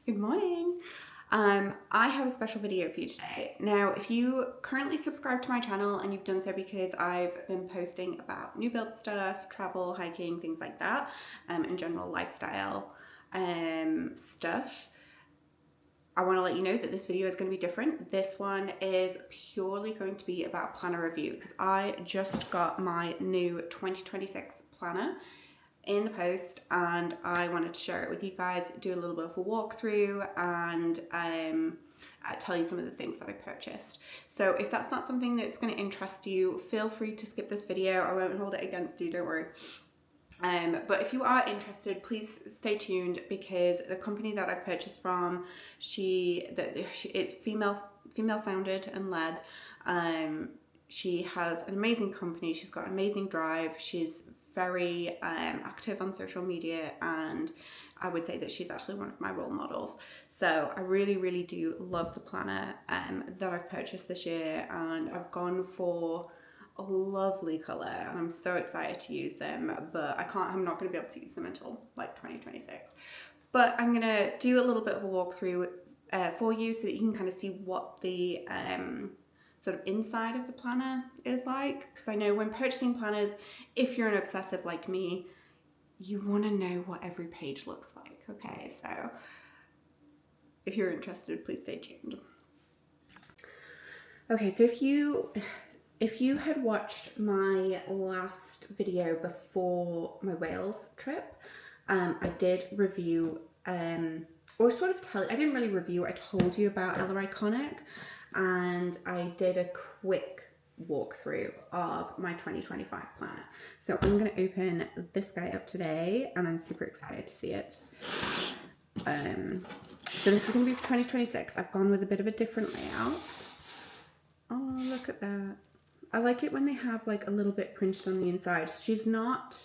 Good morning. I have a special video for you today. Now, if you currently subscribe to my channel, and you've done so because I've been posting about new build stuff, travel, hiking, things like that, and general lifestyle stuff, I want to let you know that this video is going to be different. This one is purely going to be about planner review because I just got my new 2026 planner in the post and I wanted to share it with you guys, do a little bit of a walkthrough and tell you some of the things that I purchased. So if that's not something that's going to interest you, feel free to skip this video. I won't hold it against you, don't worry. But if you are interested, please stay tuned because the company that I've purchased from, it's female founded and led. She has an amazing company. She's got an amazing drive. She's very active on social media, and I would say that she's actually one of my role models. So I really do love the planner that I've purchased this year, and I've gone for a lovely color and I'm so excited to use them, but I'm not going to be able to use them until like 2026. But I'm going to do a little bit of a walkthrough for you so that you can kind of see what the sort of inside of the planner is like, because I know when purchasing planners, if you're an obsessive like me, you want to know what every page looks like. Okay, so if you're interested, please stay tuned. Okay, so if you had watched my last video before my Wales trip, I did review, or sort of I didn't really review, I told you about Ella Iconic, and I did a quick walkthrough of my 2025 planner. So I'm going to open this guy up today and I'm super excited to see it. So this is going to be for 2026. I've gone with a bit of a different layout. Oh, look at that. I like it when they have like a little bit printed on the inside. She's not,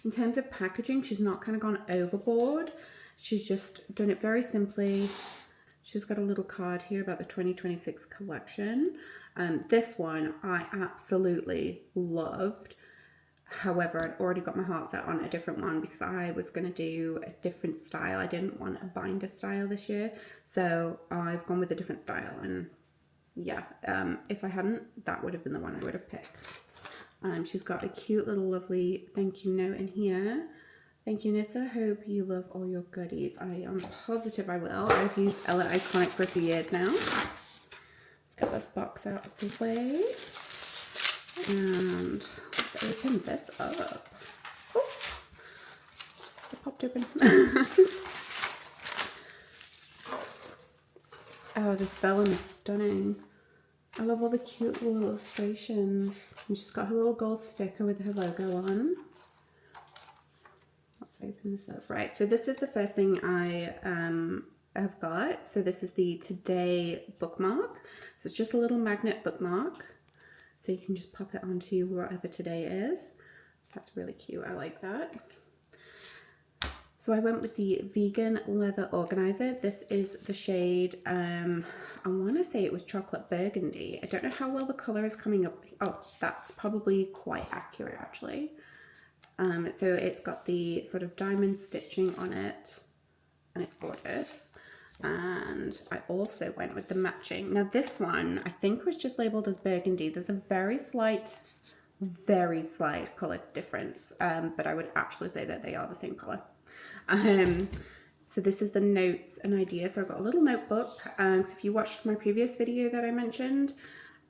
in terms of packaging, she's not kind of gone overboard. She's just done it very simply. She's got a little card here about the 2026 collection. This one I absolutely loved. However, I'd already got my heart set on a different one because I was going to do a different style. I didn't want a binder style this year. So I've gone with a different style, and yeah, if I hadn't, that would have been the one I would have picked. She's got a cute little lovely thank you note in here. Thank you, Nyssa. Hope you love all your goodies. I am positive I will. I've used Ella Iconic for a few years now. Let's get this box out of the way. And let's open this up. Oh, it popped open. Oh, this vellum is stunning. I love all the cute little illustrations. And she's got her little gold sticker with her logo on. Let's open this up. Right, so this is the first thing I have got. So this is the Today bookmark. So it's just a little magnet bookmark. So you can just pop it onto wherever today is. That's really cute. I like that. So I went with the Vegan Leather Organizer. This is the shade, I want to say it was Chocolate Burgundy. I don't know how well the colour is coming up. Oh, that's probably quite accurate actually. So it's got the sort of diamond stitching on it and it's gorgeous. And I also went with the matching. Now this one I think was just labelled as burgundy. There's a very slight colour difference, but I would actually say that they are the same colour. So this is the notes and ideas. So I've got a little notebook. So if you watched my previous video that I mentioned,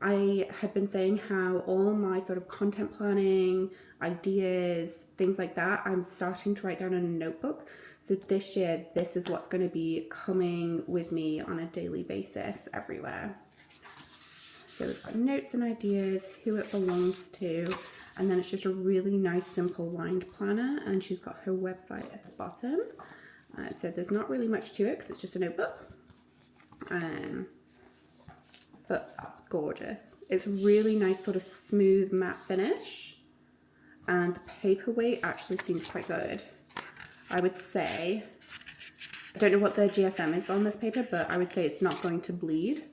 I had been saying how all my sort of content planning, ideas, things like that, I'm starting to write down in a notebook. So this year, this is what's going to be coming with me on a daily basis everywhere. So we've got notes and ideas, who it belongs to, and then it's just a really nice, simple lined planner, and she's got her website at the bottom. So there's not really much to it because it's just a notebook. But that's gorgeous. It's a really nice sort of smooth matte finish, and the paperweight actually seems quite good. I would say, I don't know what the GSM is on this paper, but I would say it's not going to bleed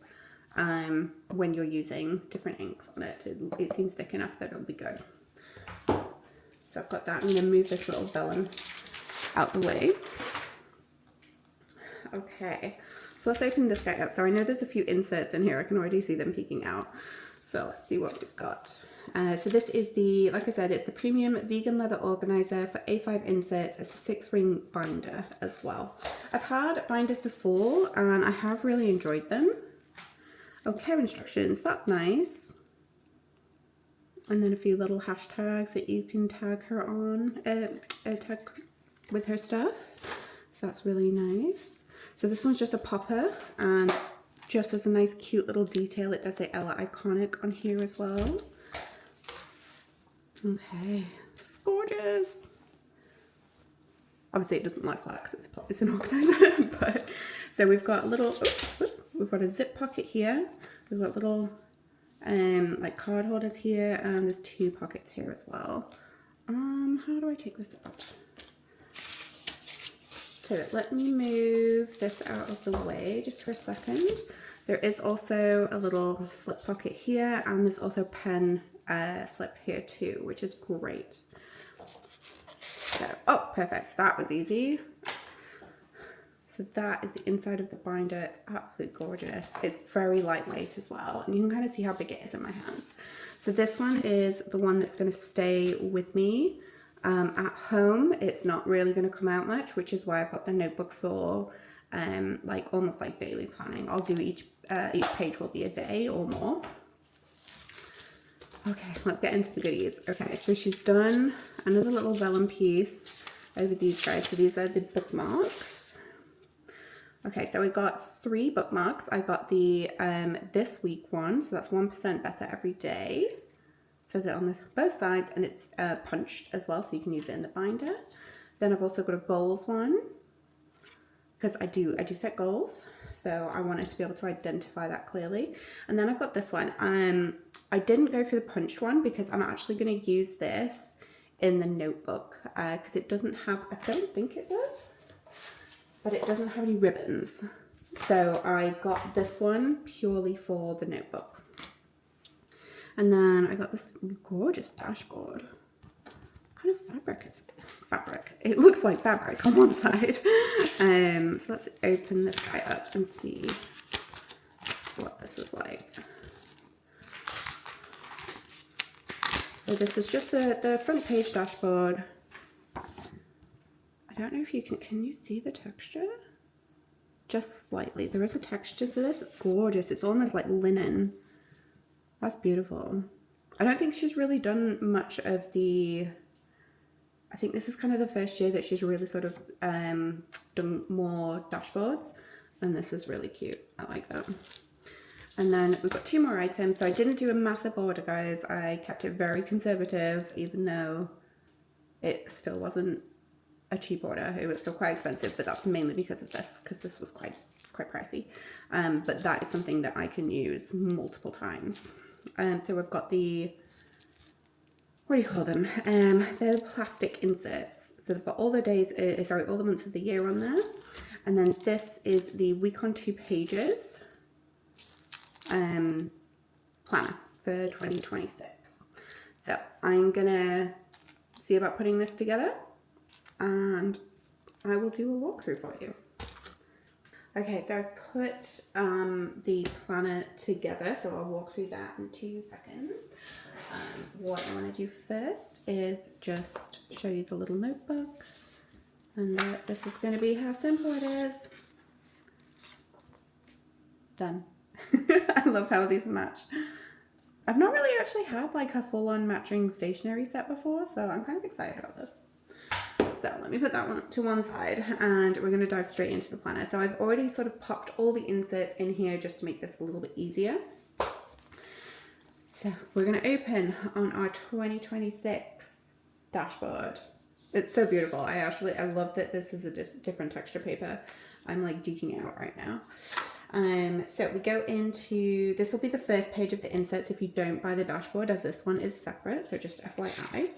when you're using different inks on it. It seems thick enough that it'll be good. So I've got that. I'm going to move this little vellum out the way. Okay, so let's open this guy up. So I know there's a few inserts in here. I can already see them peeking out. So let's see what we've got. So this is the, like I said, it's the premium vegan leather organizer for A5 inserts. It's a 6-ring binder as well. I've had binders before and I have really enjoyed them. Oh, care instructions, that's nice. And then a few little hashtags that you can tag her on, tag with her stuff. So that's really nice. So this one's just a popper, and just as a nice cute little detail, it does say Ella Iconic on here as well. Okay, this is gorgeous. Obviously it doesn't lie flat because it's an organizer, but so we've got a little, whoops, we've got a zip pocket here. We've got little like card holders here, and there's 2 pockets here as well. How do I take this out? So let me move this out of the way just for a second. There is also a little slip pocket here, and there's also a pen slip here too, which is great. So, oh, perfect. That was easy. So that is the inside of the binder. It's absolutely gorgeous. It's very lightweight as well, and you can kind of see how big it is in my hands. So this one is the one that's going to stay with me. At home, it's not really going to come out much, which is why I've got the notebook for like almost like daily planning. I'll do each page will be a day or more. Okay, let's get into the goodies. Okay, so she's done another little vellum piece over these guys. So these are the bookmarks. Okay, so I got 3 bookmarks. I got the this week one, so that's 1% better every day. Says it on both sides, and it's punched as well, so you can use it in the binder. Then I've also got a goals one, because I do set goals, so I wanted to be able to identify that clearly. And then I've got this one. I didn't go for the punched one because I'm actually going to use this in the notebook because it doesn't have, I don't think it does, but it doesn't have any ribbons. So I got this one purely for the notebook. And then I got this gorgeous dashboard. What kind of fabric is it? Fabric. It looks like fabric on one side. So let's open this guy up and see what this is like. So this is just the front page dashboard. I don't know if you can you see the texture? Just slightly. There is a texture to this. It's gorgeous. It's almost like linen. That's beautiful. I don't think she's really done much of the, I think this is kind of the first year that she's really sort of done more dashboards, and this is really cute. I like that. And then we've got 2 more items. So I didn't do a massive order, guys. I kept it very conservative, even though it still wasn't a cheap order. It was still quite expensive, but that's mainly because of this, because this was quite pricey. But that is something that I can use multiple times. So we've got the, what do you call them? They're plastic inserts. So they've got all the days, all the months of the year on there. And then this is the week on 2 pages planner for 2026. So I'm gonna see about putting this together, and I will do a walkthrough for you. Okay, so I've put the planner together, so I'll walk through that in 2 seconds. What I want to do first is just show you the little notebook, and this is going to be how simple it is. Done. I love how these match. I've not really actually had like a full-on matching stationery set before, so I'm kind of excited about this. So let me put that one to one side, and we're going to dive straight into the planner. So I've already sort of popped all the inserts in here just to make this a little bit easier. So we're going to open on our 2026 dashboard. It's so beautiful. I love that this is a different texture paper. I'm like geeking out right now. So we go into, this will be the first page of the inserts if you don't buy the dashboard, as this one is separate, so just FYI.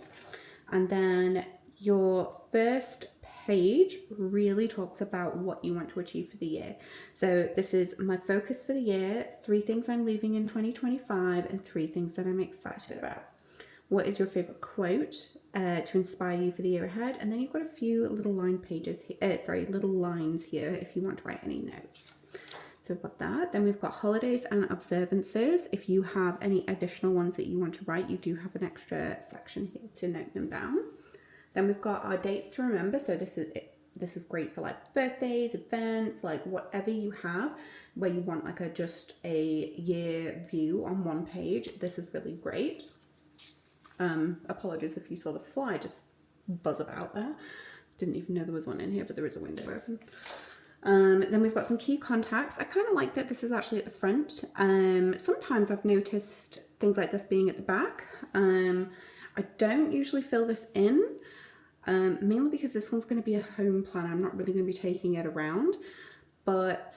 And then your first page really talks about what you want to achieve for the year. So this is my focus for the year, 3 things I'm leaving in 2025, and 3 things that I'm excited about. What is your favorite quote? to inspire you for the year ahead. And then you've got a few little little lines here if you want to write any notes. So we've got that. Then we've got holidays and observances. If you have any additional ones that you want to write, you do have an extra section here to note them down. Then we've got our dates to remember. So this is great for like birthdays, events, like whatever you have where you want like just a year view on one page. This is really great. Apologies if you saw the fly just buzz about there. Didn't even know there was one in here, but there is a window open. Then we've got some key contacts. I kind of like that this is actually at the front. Sometimes I've noticed things like this being at the back. I don't usually fill this in, mainly because this one's going to be a home planner. I'm not really going to be taking it around, but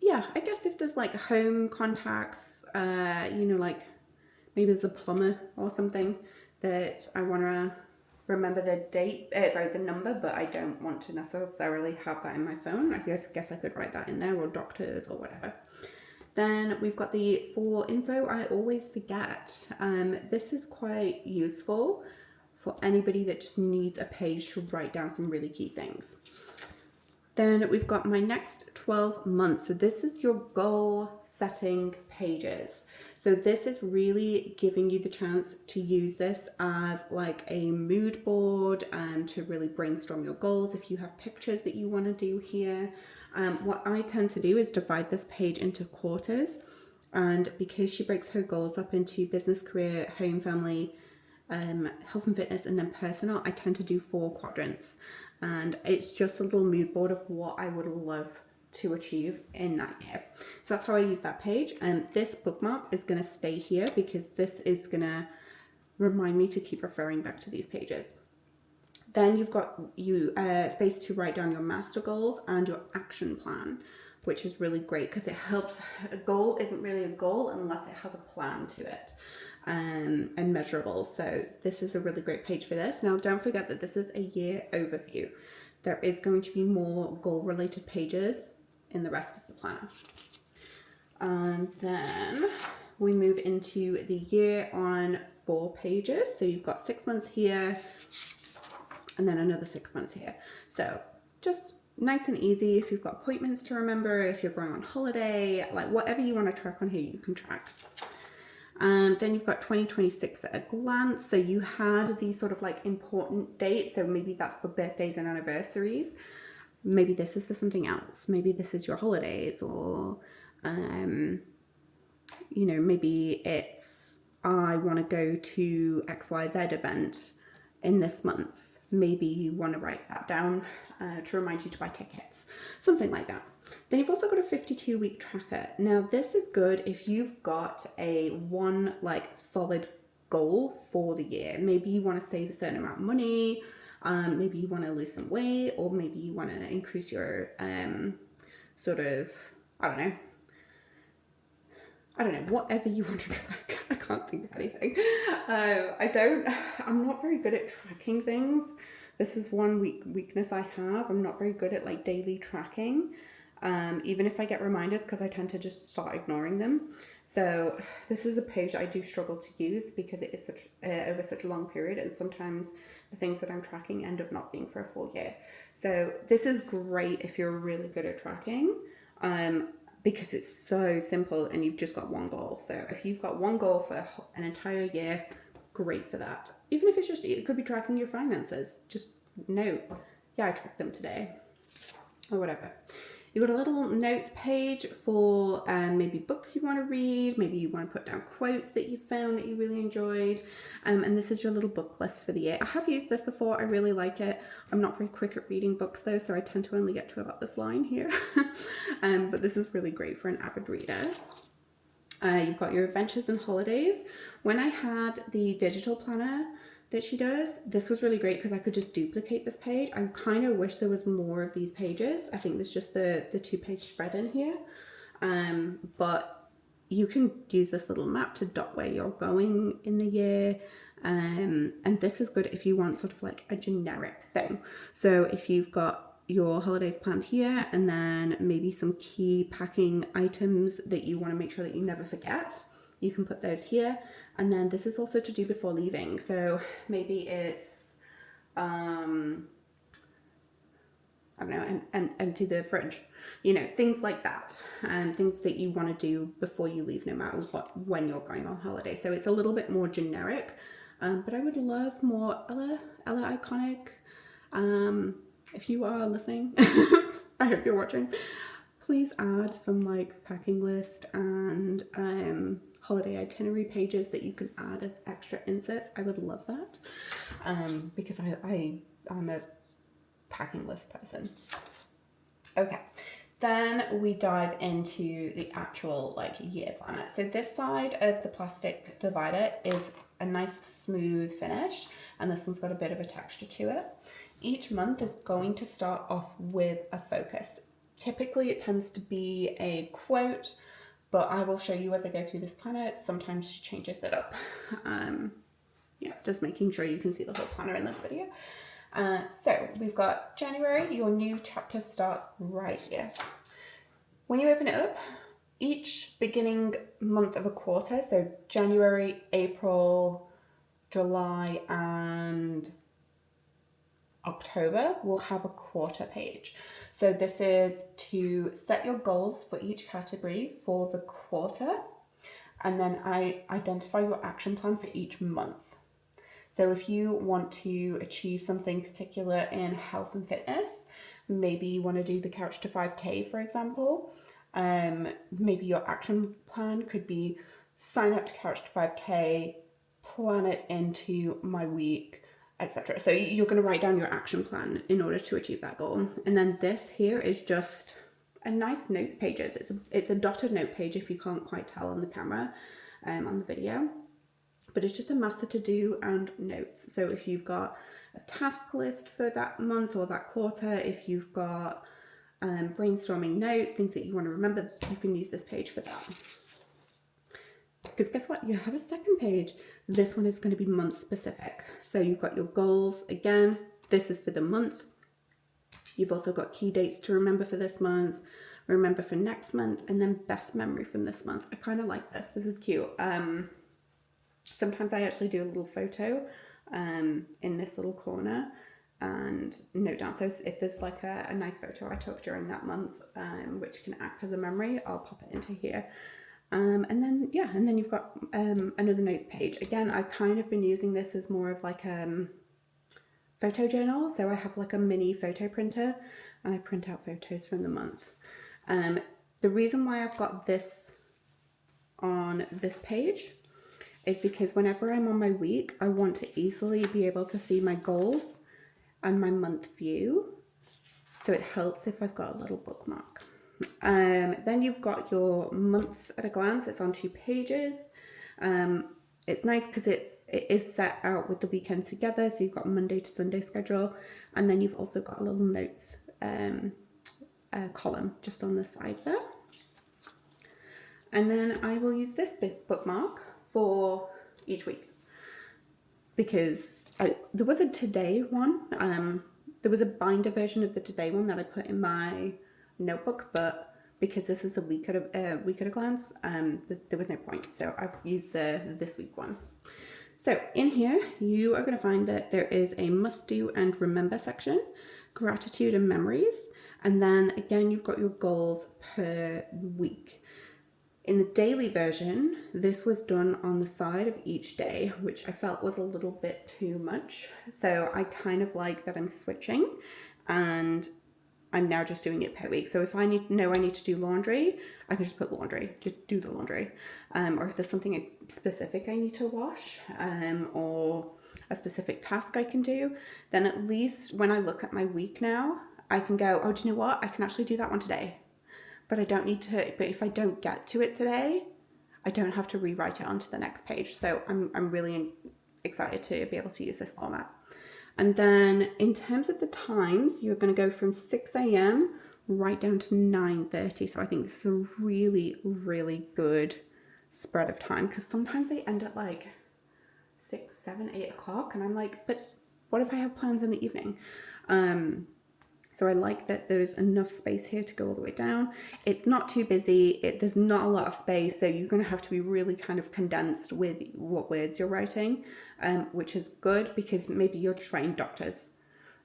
yeah, I guess if there's like home contacts, you know, like maybe there's a plumber or something that I want to remember the number, but I don't want to necessarily have that in my phone. I guess I could write that in there, or doctors or whatever. Then we've got the for info I always forget. This is quite useful for anybody that just needs a page to write down some really key things. Then we've got my next 12 months. So this is your goal setting pages. So this is really giving you the chance to use this as like a mood board and to really brainstorm your goals. If you have pictures that you want to do here, what I tend to do is divide this page into quarters. And because she breaks her goals up into business, career, home, family, health and fitness, and then personal, I tend to do 4 quadrants. And it's just a little mood board of what I would love to achieve in that year. So that's how I use that page. And this bookmark is going to stay here because this is going to remind me to keep referring back to these pages. Then you've got space to write down your master goals and your action plan, which is really great because it helps. A goal isn't really a goal unless it has a plan to it. And measurable. So this is a really great page for this. Now, don't forget that this is a year overview. There is going to be more goal related pages in the rest of the planner. And then we move into the year on 4 pages. So you've got 6 months here and then another 6 months here. So just nice and easy. If you've got appointments to remember, if you're going on holiday, like whatever you want to track on here, you can track. Then you've got 2026 at a glance. So you had these sort of like important dates. So maybe that's for birthdays and anniversaries. Maybe this is for something else. Maybe this is your holidays, or, you know, maybe it's, I want to go to XYZ event in this month. Maybe you want to write that down to remind you to buy tickets, something like that. Then you've also got a 52-week tracker. Now this is good if you've got one like solid goal for the year. Maybe you want to save a certain amount of money, maybe you want to lose some weight, or maybe you want to increase your sort of, I don't know, whatever you want to track. I can't think of anything. I'm not very good at tracking things. This is one weakness I have. I'm not very good at like daily tracking, even if I get reminders, because I tend to just start ignoring them. So this is a page I do struggle to use because it is over such a long period, and sometimes the things that I'm tracking end up not being for a full year. So this is great if you're really good at tracking. Because it's so simple and you've just got one goal. So if you've got one goal for an entire year, great for that. Even if it's just, it could be tracking your finances. Just note, yeah, I tracked them today, or whatever. You've got a little notes page for maybe books you want to read. Maybe you want to put down quotes that you found that you really enjoyed. And this is your little book list for the year. I have used this before. I really like it. I'm not very quick at reading books though, so I tend to only get to about this line here. But this is really great for an avid reader. You've got your adventures and holidays. When I had the digital planner that she does, this was really great because I could just duplicate this page. I kind of wish there was more of these pages. I think there's just the 2-page spread in here. But you can use this little map to dot where you're going in the year. And this is good if you want sort of like a generic thing. So if you've got your holidays planned here, and then maybe some key packing items that you want to make sure that you never forget, you can put those here. And then this is also to do before leaving. So maybe it's, I don't know, and empty the fridge, you know, things like that, and things that you want to do before you leave, no matter what, when you're going on holiday. So it's a little bit more generic, but I would love more Ella Iconic. If you are listening, I hope you're watching. Please add some like packing list and holiday itinerary pages that you can add as extra inserts. I would love that, because I'm a packing list person. Okay, then we dive into the actual like year planner. So this side of the plastic divider is a nice smooth finish, and this one's got a bit of a texture to it. Each month is going to start off with a focus. Typically it tends to be a quote, but I will show you as I go through this planner. Sometimes she changes it up. Yeah, just making sure you can see the whole planner in this video. So we've got January, your new chapter starts right here. When you open it up, each beginning month of a quarter, so January, April, July, and October, will have a quarter page. So this is to set your goals for each category for the quarter, and then I identify your action plan for each month. So if you want to achieve something particular in health and fitness, maybe you want to do the Couch to 5K, for example. Maybe your action plan could be sign up to Couch to 5K, plan it into my week, etc. So you're going to write down your action plan in order to achieve that goal. And then this here is just a nice notes page. It's a dotted note page if you can't quite tell on the camera, on the video. But it's just a master to do and notes. So if you've got a task list for that month or that quarter, if you've got brainstorming notes, things that you want to remember, you can use this page for that. Because guess what? You have a second page. This one is going to be month specific. So you've got your goals. Again, this is for the month. You've also got key dates to remember for this month, remember for next month, and then best memory from this month. I kind of like this. This is cute. Sometimes I actually do a little photo in this little corner and note down. So if there's like a nice photo I took during that month, which can act as a memory, I'll pop it into here. And then, yeah, and then you've got another notes page. Again, I've kind of been using this as more of like photo journal. So I have like a mini photo printer and I print out photos from the month. The reason why I've got this on this page is because whenever I'm on my week, I want to easily be able to see my goals and my month view. So it helps if I've got a little bookmark. Then you've got your months at a glance. It's on 2 pages. It's nice because it is set out with the weekend together. So you've got Monday to Sunday schedule. And then you've also got a little notes column just on the side there. And then I will use this bookmark for each week because there was a today one. There was a binder version of the today one that I put in my notebook, but because this is a week at a glance, there was no point. So I've used the this week one. So in here, you are going to find that there is a must do and remember section, gratitude and memories. And then again, you've got your goals per week. In the daily version, this was done on the side of each day, which I felt was a little bit too much. So I kind of like that I'm switching and I'm now just doing it per week. So if I need to do laundry, I can just put laundry, just do the laundry. Or if there's something specific I need to wash, or a specific task I can do, then at least when I look at my week now, I can go, oh, do you know what? I can actually do that one today. But I don't need to, but if I don't get to it today, I don't have to rewrite it onto the next page. So I'm really excited to be able to use this format. And then in terms of the times, you're going to go from 6 a.m. right down to 9:30. So I think this is a really, really good spread of time because sometimes they end at like 6, 7, 8 o'clock. And I'm like, but what if I have plans in the evening? So I like that there's enough space here to go all the way down. It's not too busy. There's not a lot of space, so you're going to have to be really kind of condensed with what words you're writing, which is good because maybe you're just writing doctors.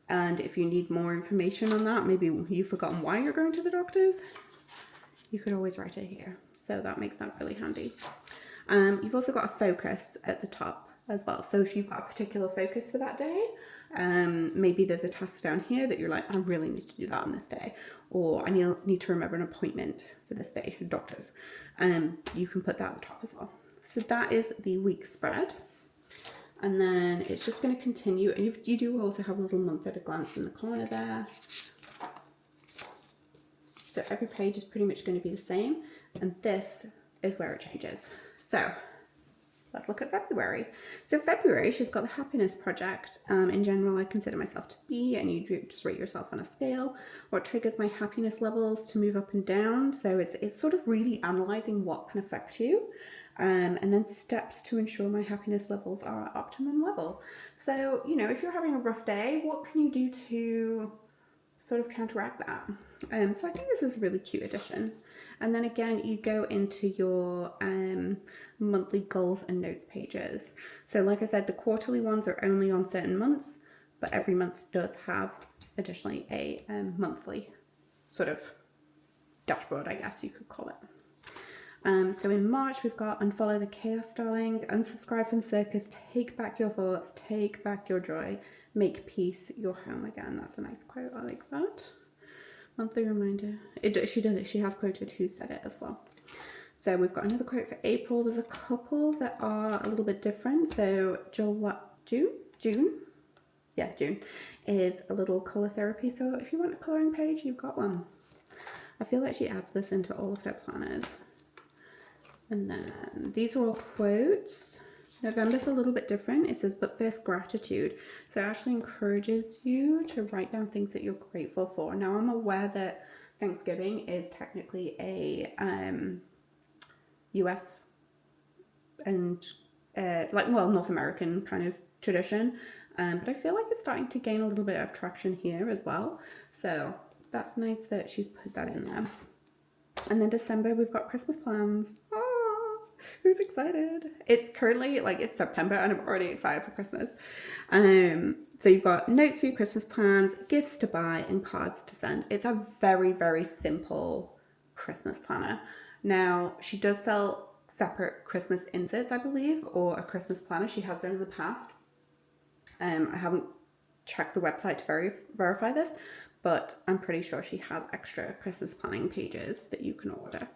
And if you need more information on that, maybe you've forgotten why you're going to the doctors, you could always write it here. So that makes that really handy. You've also got a focus at the top as well. So if you've got a particular focus for that day, maybe there's a task down here that you're like, I really need to do that on this day, or I need to remember an appointment for this day, doctors. You can put that at the top as well. So that is the week spread. And then it's just going to continue. And you do also have a little month at a glance in the corner there. So every page is pretty much going to be the same. And this is where it changes. So let's look at February. So February, she's got the happiness project. In general, I consider myself to be, and you just rate yourself on a scale. What triggers my happiness levels to move up and down. So it's sort of really analysing what can affect you. And then steps to ensure my happiness levels are at optimum level. So, you know, if you're having a rough day, what can you do to sort of counteract that? So I think this is a really cute addition. And then again, you go into your monthly goals and notes pages. So like I said, the quarterly ones are only on certain months, but every month does have additionally a monthly sort of dashboard, I guess you could call it. So in March, we've got unfollow the chaos, darling, unsubscribe from the circus, take back your thoughts, take back your joy, make peace your home again. That's a nice quote. I like that. Monthly reminder. She does it. She has quoted who said it as well. So we've got another quote for April. There's a couple that are a little bit different. So June is a little colour therapy. So if you want a colouring page, you've got one. I feel like she adds this into all of her planners. And then these are all quotes. November's a little bit different. It says, but first gratitude. So it actually encourages you to write down things that you're grateful for. Now I'm aware that Thanksgiving is technically a US and North American kind of tradition. But I feel like it's starting to gain a little bit of traction here as well. So that's nice that she's put that in there. And then December, we've got Christmas plans. Who's excited? It's currently it's September and I'm already excited for Christmas. So you've got notes for your Christmas plans, gifts to buy, and cards to send. It's a very, very simple Christmas planner. Now, she does sell separate Christmas inserts, I believe, or a Christmas planner. She has done in the past. I haven't checked the website to verify this, but I'm pretty sure she has extra Christmas planning pages that you can order.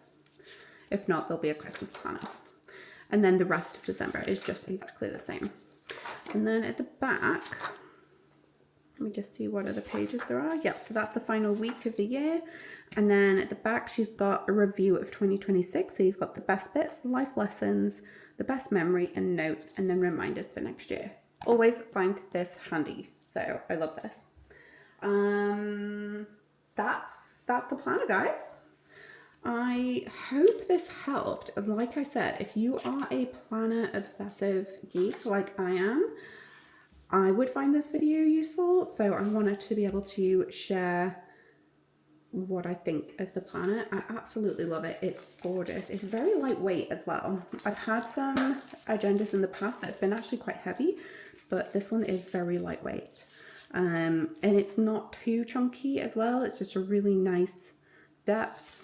If not, there'll be a Christmas planner. And then the rest of December is just exactly the same. And then at the back, let me just see what other pages there are. Yep, so that's the final week of the year. And then at the back, she's got a review of 2026. So you've got the best bits, life lessons, the best memory and notes, and then reminders for next year. Always find this handy. So I love this. That's the planner, guys. I hope this helped. Like I said, if you are a planner obsessive geek like I am, I would find this video useful. So I wanted to be able to share what I think of the planner. I absolutely love it. It's gorgeous. It's very lightweight as well. I've had some agendas in the past that have been actually quite heavy, but this one is very lightweight. And it's not too chunky as well. It's just a really nice depth.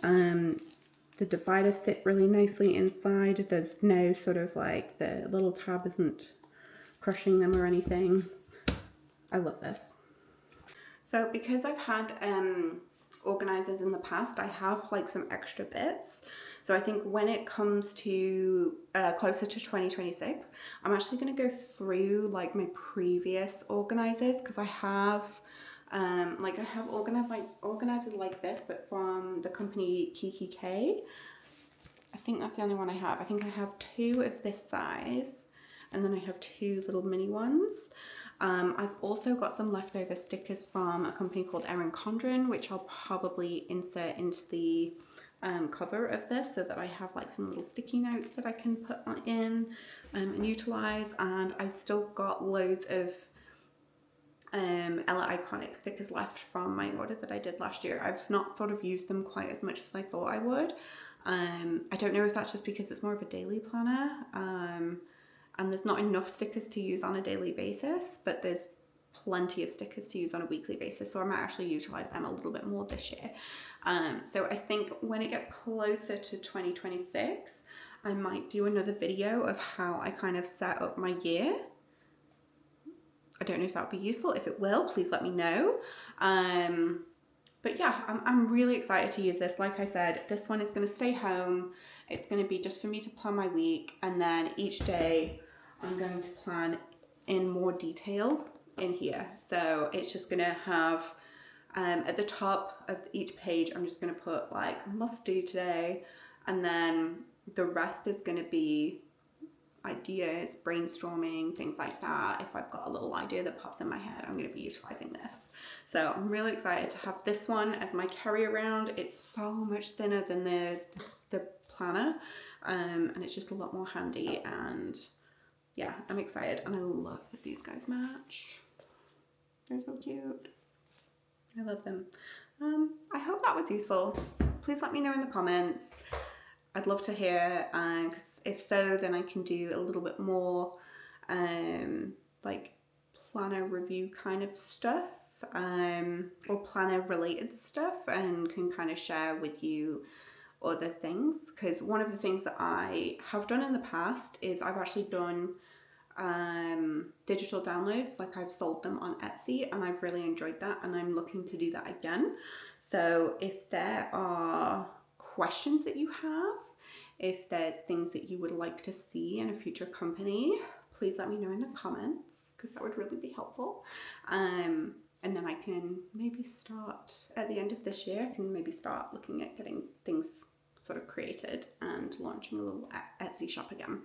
The dividers sit really nicely inside. There's no sort of the little tab isn't crushing them or anything. I love this. So because I've had organizers in the past, I have some extra bits. So I think when it comes to closer to 2026, I'm actually going to go through my previous organizers, because I have I have organizers like this, but from the company Kiki K. I think that's the only one I have. I think I have two of this size, and then I have two little mini ones. I've also got some leftover stickers from a company called Erin Condren, which I'll probably insert into the cover of this, so that I have some little sticky notes that I can put in and utilize. And I've still got loads of Ella Iconic stickers left from my order that I did last year. I've not sort of used them quite as much as I thought I would. I don't know if that's just because it's more of a daily planner, and there's not enough stickers to use on a daily basis, but there's plenty of stickers to use on a weekly basis, so I might actually utilize them a little bit more this year. So I think when it gets closer to 2026, I might do another video of how I kind of set up my year. I don't know if that would be useful. If it will, please let me know. But yeah, I'm really excited to use this. Like I said, this one is going to stay home. It's going to be just for me to plan my week, and then each day I'm going to plan in more detail in here. So it's just going to have at the top of each page, I'm just going to put like must do today, and then the rest is going to be ideas, brainstorming, things like that. If I've got a little idea that pops in my head, I'm going to be utilizing this. So I'm really excited to have this one as my carry around. It's so much thinner than the planner, and it's just a lot more handy, and yeah, I'm excited, and I love that these guys match. They're so cute. I love them. I hope that was useful. Please let me know in the comments. I'd love to hear, because if so, then I can do a little bit more like planner review kind of stuff, or planner related stuff, and can kind of share with you other things. Because one of the things that I have done in the past is I've actually done digital downloads, like I've sold them on Etsy, and I've really enjoyed that, and I'm looking to do that again. So if there are questions that you have, if there's things that you would like to see in a future company, please let me know in the comments, because that would really be helpful. And then I can maybe start at the end of this year, I can maybe start looking at getting things sort of created and launching a little Etsy shop again.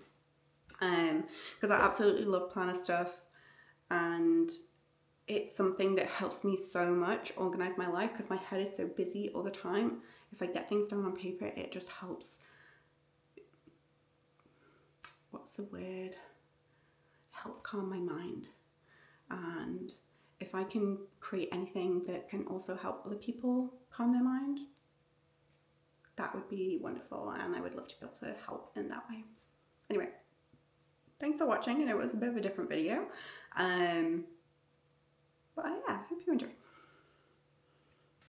Because I absolutely love planner stuff, and it's something that helps me so much organize my life, because my head is so busy all the time. If I get things down on paper, it just helps. What's the word? It helps calm my mind. And if I can create anything that can also help other people calm their mind, that would be wonderful, and I would love to be able to help in that way. Anyway, thanks for watching. I know it was a bit of a different video, but yeah, I hope you enjoyed.